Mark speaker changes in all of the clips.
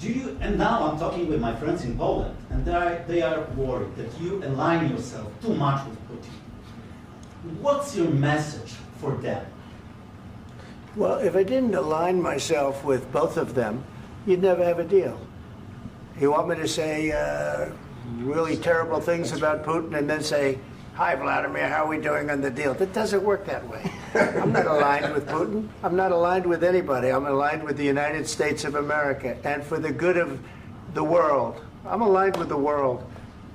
Speaker 1: Do you, and now I'm talking with my friends in Poland, and they are worried that you align yourself too much with Putin. What's your message for them?
Speaker 2: Well, if I didn't align myself with both of them, you'd never have a deal. You want me to say really terrible things about Putin and then say, "Hi, Vladimir, how are we doing on the deal?" That doesn't work that way. I'm not aligned with Putin. I'm not aligned with anybody. I'm aligned with the United States of America and for the good of the world. I'm aligned with the world,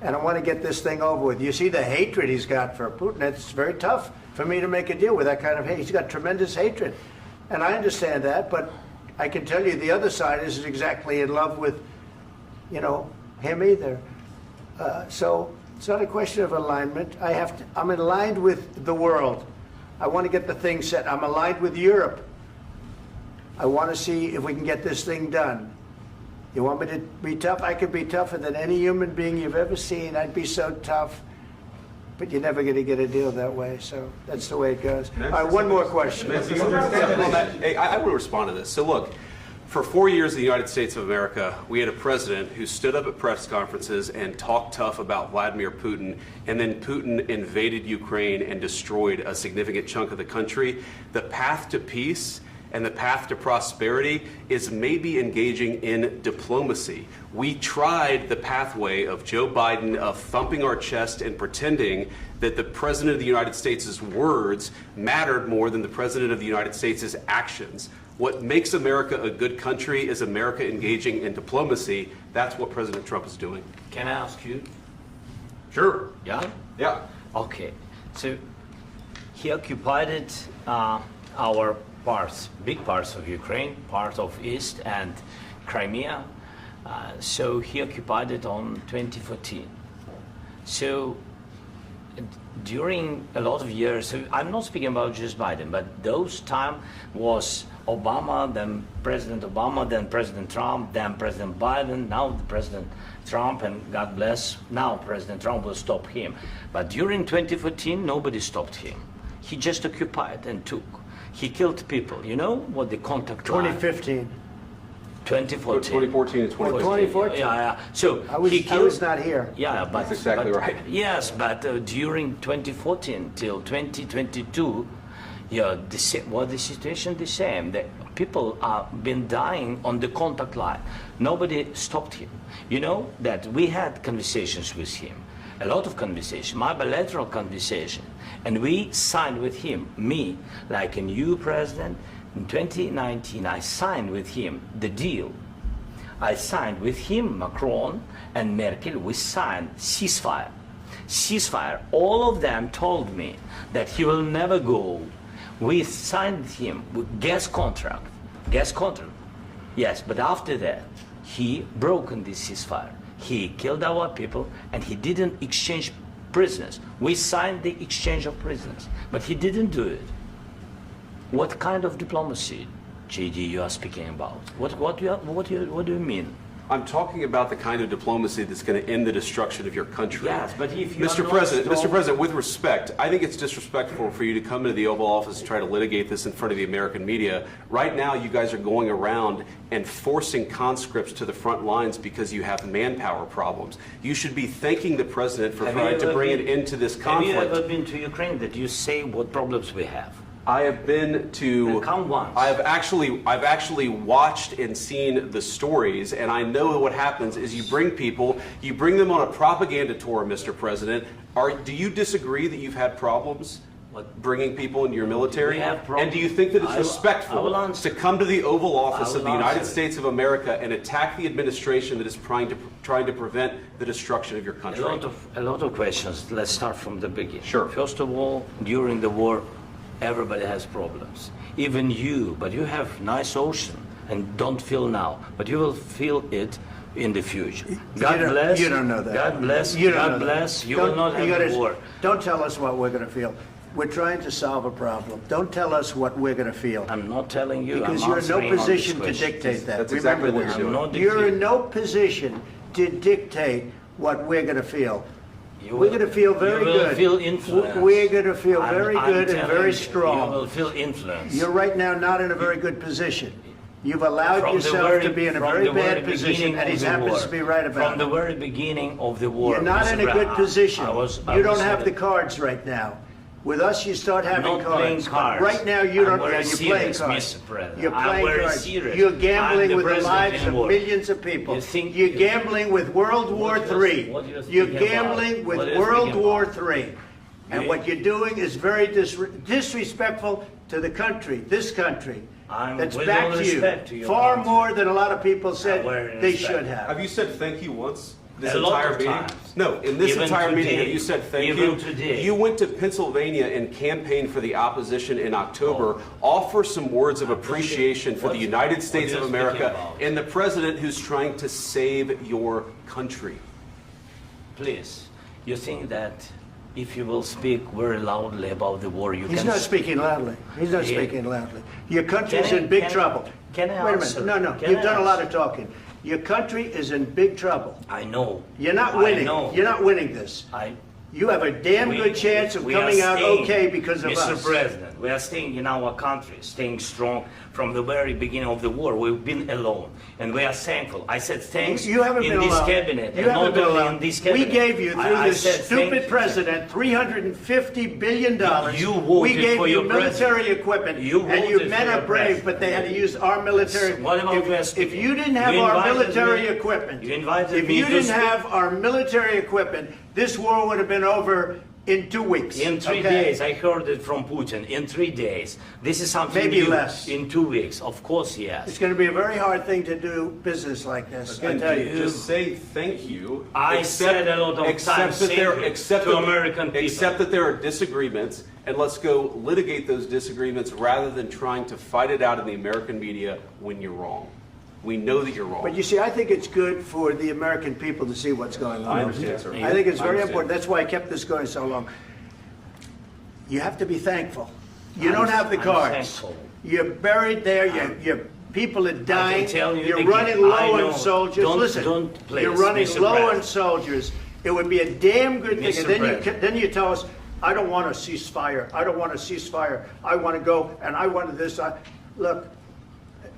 Speaker 2: and I want to get this thing over with. You see the hatred he's got for Putin. It's very tough for me to make a deal with that kind of hate. He's got tremendous hatred, and I understand that, but I can tell you the other side isn't exactly in love with, you know, him either. So it's not a question of alignment. I'm aligned with the world. I want to get the thing set. I'm aligned with Europe. I want to see if we can get this thing done. You want me to be tough? I could be tougher than any human being you've ever seen. I'd be so tough. But you're never going to get a deal that way. So that's the way it goes. All right, one more question.
Speaker 3: Hey, I want to respond to this. So look, for 4 years in the United States of America, we had a president who stood up at press conferences and talked tough about Vladimir Putin, and then Putin invaded Ukraine and destroyed a significant chunk of the country. The path to peace and the path to prosperity is maybe engaging in diplomacy. We tried the pathway of Joe Biden of thumping our chest and pretending that the President of the United States' words mattered more than the President of the United States' actions. What makes America a good country is America engaging in diplomacy. That's what President Trump is doing.
Speaker 4: Can I ask you?
Speaker 3: Sure.
Speaker 4: Yeah?
Speaker 3: Yeah.
Speaker 4: Okay. So he occupied our parts, big parts of Ukraine, part of East and Crimea. So he occupied it on 2014. So during a lot of years, so I'm not speaking about just Biden, but those time was Obama, then President Obama, then President Trump, then President Biden, now the President Trump, and God bless, now President Trump will stop him. But during 2014, nobody stopped him. He just occupied and took. He killed people. You know what the contact line?
Speaker 2: 2015.
Speaker 4: 2014.
Speaker 3: 2014 and 2015.
Speaker 2: 2014.
Speaker 4: Yeah. So
Speaker 2: I was not here.
Speaker 4: Yeah, but
Speaker 3: that's exactly right.
Speaker 4: Yes, but during 2014 till 2022, yeah, the situation the same. The people have been dying on the contact line. Nobody stopped him. You know that we had conversations with him, a lot of conversation, my bilateral conversation, and we signed with him, me, like a new president. In 2019, I signed with him the deal. I signed with him, Macron and Merkel, we signed ceasefire. Ceasefire. All of them told me that he will never go. We signed him with gas contract. Gas contract. Yes, but after that, he broken this ceasefire. He killed our people and he didn't exchange prisoners. We signed the exchange of prisoners, but he didn't do it. What kind of diplomacy, JD, you are speaking about? What do you mean?
Speaker 3: I'm talking about the kind of diplomacy that's going to end the destruction of your country.
Speaker 4: Yes, but if you
Speaker 3: Mr. President, with respect, I think it's disrespectful for you to come into the Oval Office and try to litigate this in front of the American media. Right now, you guys are going around and forcing conscripts to the front lines because you have manpower problems. You should be thanking the President for trying to bring an end to this conflict.
Speaker 4: Have you ever been to Ukraine that you say what problems we have?
Speaker 3: I have been to.
Speaker 4: Come once.
Speaker 3: I've actually watched and seen the stories, and I know what happens is you bring them on a propaganda tour, Mr. President. Do you disagree that you've had problems bringing people into your military? And do you think that it's respectful to come to the Oval Office of the United States of America and attack the administration that is trying to prevent the destruction of your country?
Speaker 4: A lot of questions. Let's start from the beginning.
Speaker 3: Sure.
Speaker 4: First of all, during the war, everybody has problems, even you, but you have nice ocean and don't feel now, but you will feel it in the future. God bless.
Speaker 2: You don't know that.
Speaker 4: God bless.
Speaker 2: You
Speaker 4: God bless. You will not have war.
Speaker 2: Don't tell us what we're going to feel. We're trying to solve a problem. Don't tell us what we're going to feel.
Speaker 4: I'm not telling you.
Speaker 2: Because you're in no position to dictate that.
Speaker 3: That's exactly what you're doing.
Speaker 2: You're in no position to dictate what we're going to feel. We're going to feel very good.
Speaker 4: You will feel influence.
Speaker 2: We're going to feel very good and very strong.
Speaker 4: You will feel influence.
Speaker 2: You're right now not in a very good position. You've allowed
Speaker 4: From the
Speaker 2: yourself
Speaker 4: very-
Speaker 2: to be in a
Speaker 4: from
Speaker 2: very
Speaker 4: the very
Speaker 2: bad position,
Speaker 4: beginning
Speaker 2: and he
Speaker 4: of the
Speaker 2: happens
Speaker 4: war.
Speaker 2: to be right about
Speaker 4: From the
Speaker 2: it.
Speaker 4: very beginning of the war.
Speaker 2: You're not
Speaker 4: Mr.
Speaker 2: in a
Speaker 4: Brown,
Speaker 2: good position.
Speaker 4: I
Speaker 2: You don't
Speaker 4: was
Speaker 2: have
Speaker 4: in
Speaker 2: the cards right now. With us, you start having
Speaker 4: not playing
Speaker 2: cards.
Speaker 4: cards.
Speaker 2: Right now, you don't.
Speaker 4: I'm very
Speaker 2: You're playing
Speaker 4: serious,
Speaker 2: cards.
Speaker 4: Mr. President.
Speaker 2: You're
Speaker 4: I'm
Speaker 2: playing
Speaker 4: very
Speaker 2: cards.
Speaker 4: serious.
Speaker 2: You're
Speaker 4: I'm
Speaker 2: gambling
Speaker 4: the
Speaker 2: with the
Speaker 4: president
Speaker 2: lives
Speaker 4: in
Speaker 2: of
Speaker 4: war.
Speaker 2: millions of people.
Speaker 4: You think-
Speaker 2: You're gambling with World War
Speaker 4: What do you-
Speaker 2: III.
Speaker 4: what do you
Speaker 2: You're
Speaker 4: think about?
Speaker 2: gambling with
Speaker 4: What do you
Speaker 2: World
Speaker 4: think
Speaker 2: War
Speaker 4: about?
Speaker 2: III. And
Speaker 4: You-
Speaker 2: what you're doing is very disrespectful to the country, this country. That's
Speaker 4: with
Speaker 2: back
Speaker 4: all
Speaker 2: to you.
Speaker 4: respect to your
Speaker 2: Far
Speaker 4: country.
Speaker 2: more than a lot of people said
Speaker 4: very
Speaker 2: they
Speaker 4: respect.
Speaker 2: should have.
Speaker 3: Have you said thank you once? This
Speaker 4: A lot
Speaker 3: entire
Speaker 4: of
Speaker 3: meeting?
Speaker 4: times.
Speaker 3: No, in this
Speaker 4: Even
Speaker 3: entire meeting,
Speaker 4: today.
Speaker 3: have you said thank
Speaker 4: Even
Speaker 3: you?
Speaker 4: today.
Speaker 3: You went to Pennsylvania and campaigned for the opposition in October. Offer some words of appreciation for the
Speaker 4: What-
Speaker 3: United States
Speaker 4: what
Speaker 3: of
Speaker 4: are you speaking
Speaker 3: America
Speaker 4: about?
Speaker 3: and the president who's trying to save your country.
Speaker 4: Please, you think that if you will speak very loudly about the war, you
Speaker 2: He's
Speaker 4: can...
Speaker 2: not speaking loudly. He's not
Speaker 4: Yeah.
Speaker 2: speaking loudly. Your country's
Speaker 4: Can I-
Speaker 2: in big
Speaker 4: can I-
Speaker 2: trouble.
Speaker 4: can I
Speaker 2: Wait a
Speaker 4: answer?
Speaker 2: minute. No,
Speaker 4: Can
Speaker 2: you've
Speaker 4: I
Speaker 2: done a lot of
Speaker 4: answer?
Speaker 2: talking. Your country is in big trouble.
Speaker 4: I know.
Speaker 2: You're not
Speaker 4: I
Speaker 2: winning.
Speaker 4: know.
Speaker 2: You're not winning this. You have a damn good chance of
Speaker 4: we are
Speaker 2: coming out
Speaker 4: staying,
Speaker 2: okay because of
Speaker 4: Mr.
Speaker 2: us.
Speaker 4: President, we are staying in our country, staying strong from the very beginning of the war. We've been alone, and we are thankful. I said thanks
Speaker 2: You haven't
Speaker 4: in
Speaker 2: been
Speaker 4: this
Speaker 2: alone.
Speaker 4: cabinet,
Speaker 2: You
Speaker 4: and
Speaker 2: haven't
Speaker 4: not
Speaker 2: been
Speaker 4: only
Speaker 2: alone.
Speaker 4: in this
Speaker 2: We
Speaker 4: cabinet.
Speaker 2: gave you, through
Speaker 4: I
Speaker 2: this
Speaker 4: said thank
Speaker 2: stupid
Speaker 4: you.
Speaker 2: president, $350 billion.
Speaker 4: You voted
Speaker 2: we gave
Speaker 4: for
Speaker 2: you
Speaker 4: your
Speaker 2: military
Speaker 4: president.
Speaker 2: equipment,
Speaker 4: You
Speaker 2: and you
Speaker 4: voted
Speaker 2: men
Speaker 4: for
Speaker 2: are
Speaker 4: your
Speaker 2: brave,
Speaker 4: president.
Speaker 2: but they had to use our military.
Speaker 4: What about Vance?
Speaker 2: If you didn't have
Speaker 4: You
Speaker 2: our
Speaker 4: invited
Speaker 2: military
Speaker 4: me-
Speaker 2: equipment,
Speaker 4: you invited
Speaker 2: if
Speaker 4: me
Speaker 2: you
Speaker 4: to
Speaker 2: didn't
Speaker 4: speak.
Speaker 2: have our military equipment, this war would have been over in 2 weeks.
Speaker 4: In 3
Speaker 2: okay?
Speaker 4: days, I heard it from Putin. In 3 days, this is something
Speaker 2: Maybe
Speaker 4: new.
Speaker 2: less.
Speaker 4: In 2 weeks, of course, yes.
Speaker 2: It's going to be a very hard thing to do business like this. I
Speaker 3: Again,
Speaker 2: tell you.
Speaker 3: just say thank you.
Speaker 4: I said a lot of
Speaker 3: accept
Speaker 4: times
Speaker 3: that
Speaker 4: thank
Speaker 3: there,
Speaker 4: you
Speaker 3: accept
Speaker 4: to
Speaker 3: that-
Speaker 4: American people.
Speaker 3: Accept that there are disagreements, and let's go litigate those disagreements rather than trying to fight it out in the American media when you're wrong. We know that you're wrong.
Speaker 2: But you see, I think it's good for the American people to see what's going on.
Speaker 3: I understand, sir.
Speaker 2: I think it's
Speaker 3: I
Speaker 2: very
Speaker 3: understand.
Speaker 2: important. That's why I kept this going so long. You have to be thankful. You
Speaker 4: I'm-
Speaker 2: don't have the
Speaker 4: I'm
Speaker 2: cards.
Speaker 4: thankful.
Speaker 2: You're buried there. Your people are dying.
Speaker 4: tell you
Speaker 2: You're
Speaker 4: again,
Speaker 2: running
Speaker 4: I
Speaker 2: low
Speaker 4: know.
Speaker 2: on soldiers.
Speaker 4: Don't-
Speaker 2: Listen,
Speaker 4: don't please,
Speaker 2: you're running
Speaker 4: Mr.
Speaker 2: low on
Speaker 4: President.
Speaker 2: soldiers. It would be a damn good thing.
Speaker 4: Mr.
Speaker 2: And then
Speaker 4: President.
Speaker 2: then you tell us, I don't want a ceasefire. I don't want a ceasefire. I want to go, and I wanted this. Look,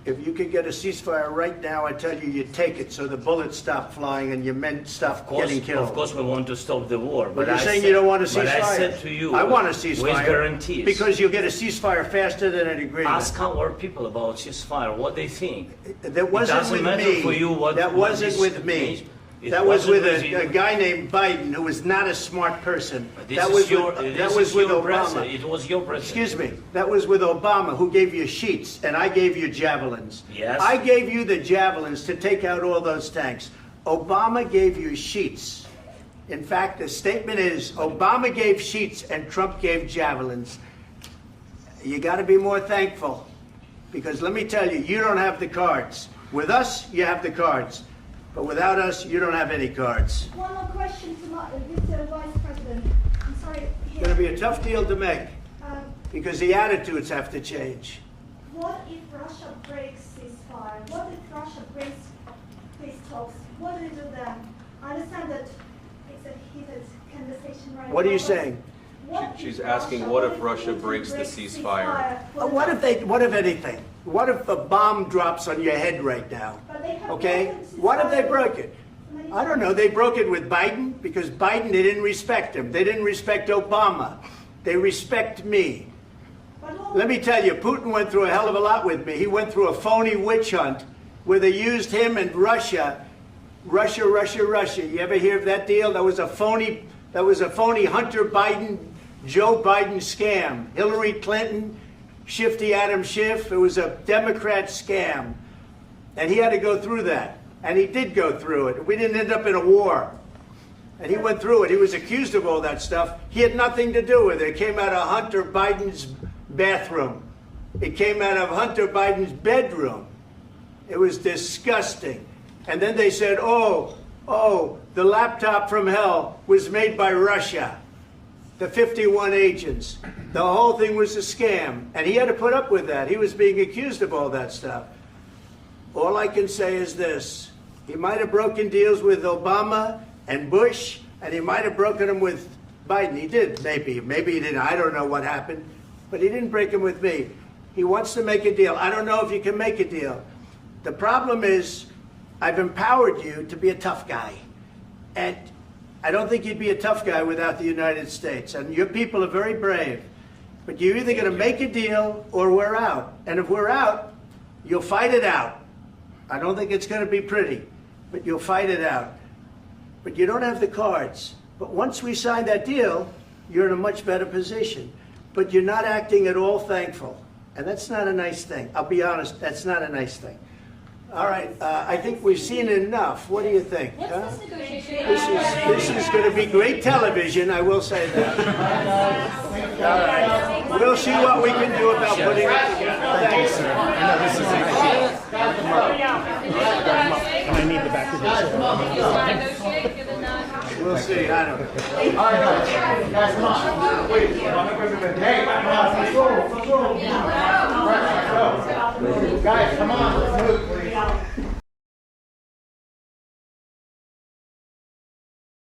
Speaker 2: if you could get a ceasefire right now, I tell you take it so the bullets stop flying and your men stop getting killed.
Speaker 4: Of course, we want to stop the war.
Speaker 2: But you're
Speaker 4: I
Speaker 2: saying
Speaker 4: said-
Speaker 2: you don't want a ceasefire.
Speaker 4: But I said to you,
Speaker 2: I want a
Speaker 4: with
Speaker 2: ceasefire.
Speaker 4: guarantees.
Speaker 2: Because you'll get a ceasefire faster than an agreement.
Speaker 4: Ask our people about ceasefire, what they think.
Speaker 2: That wasn't
Speaker 4: doesn't
Speaker 2: with
Speaker 4: matter
Speaker 2: me.
Speaker 4: for you what-
Speaker 2: that
Speaker 4: what
Speaker 2: wasn't
Speaker 4: this
Speaker 2: with me.
Speaker 4: means. It
Speaker 2: That was with
Speaker 4: wasn't with
Speaker 2: a
Speaker 4: you.
Speaker 2: guy named Biden who was not a smart person.
Speaker 4: This
Speaker 2: That
Speaker 4: is
Speaker 2: was
Speaker 4: your,
Speaker 2: with,
Speaker 4: this
Speaker 2: that was
Speaker 4: is
Speaker 2: with
Speaker 4: your
Speaker 2: Obama.
Speaker 4: president. It was your president.
Speaker 2: Excuse me. That was with Obama, who gave you sheets, and I gave you javelins.
Speaker 4: Yes.
Speaker 2: I gave you the javelins to take out all those tanks. Obama gave you sheets. In fact, the statement is Obama gave sheets and Trump gave javelins. You got to be more thankful, because let me tell you, you don't have the cards. With us, you have the cards. But without us, you don't have any cards.
Speaker 5: One more question to Mr. Vice President. I'm sorry.
Speaker 2: It's going to be a tough deal to make,
Speaker 5: Um,
Speaker 2: because the attitudes have to change.
Speaker 5: what if Russia breaks ceasefire? What if Russia breaks peace talks? What do you do then? I understand that it's a heated conversation right now.
Speaker 2: What are you
Speaker 5: but
Speaker 2: saying?
Speaker 5: what
Speaker 3: She's
Speaker 5: if
Speaker 3: asking,
Speaker 5: Russia-
Speaker 3: what if Russia
Speaker 5: Putin
Speaker 3: breaks the
Speaker 5: breaks
Speaker 3: ceasefire?
Speaker 2: What if anything? What if a bomb drops on your head right now?
Speaker 5: But they have
Speaker 2: Okay?
Speaker 5: broken
Speaker 2: What if they
Speaker 5: ceasefire
Speaker 2: broke it?
Speaker 5: many
Speaker 2: I don't know.
Speaker 5: times.
Speaker 2: They broke it with Biden because Biden, they didn't respect him. They didn't respect Obama. They respect me.
Speaker 5: But all-
Speaker 2: Let me tell you, Putin went through a hell of a lot with me. He went through a phony witch hunt where they used him and Russia. Russia. You ever hear of that deal? That was a phony Hunter Biden, Joe Biden scam. Hillary Clinton, Shifty Adam Schiff. It was a Democrat scam. And he had to go through that. And he did go through it. We didn't end up in a war. And he went through it. He was accused of all that stuff. He had nothing to do with it. It came out of Hunter Biden's bathroom. It came out of Hunter Biden's bedroom. It was disgusting. And then they said, oh, the laptop from hell was made by Russia. The 51 agents. The whole thing was a scam. And he had to put up with that. He was being accused of all that stuff. All I can say is this. He might have broken deals with Obama and Bush, and he might have broken them with Biden. He did, maybe. Maybe he didn't. I don't know what happened. But he didn't break them with me. He wants to make a deal. I don't know if you can make a deal. The problem is, I've empowered you to be a tough guy. And I don't think you'd be a tough guy without the United States. And your people are very brave. But you're either going to make a deal or we're out. And if we're out, you'll fight it out. I don't think it's going to be pretty, but you'll fight it out. But you don't have the cards. But once we sign that deal, you're in a much better position. But you're not acting at all thankful. And that's not a nice thing. I'll be honest, that's not a nice thing. All right, I think we've seen enough. What do you think? Huh? This is going to be great television, I will say that. All right, we'll see what we can do about putting it together. Thanks.
Speaker 6: I need the back of this.
Speaker 2: We'll see, I don't know.
Speaker 7: All right, guys, come on. Wait, hey, come on, let's go. Guys, come on, let's move, please.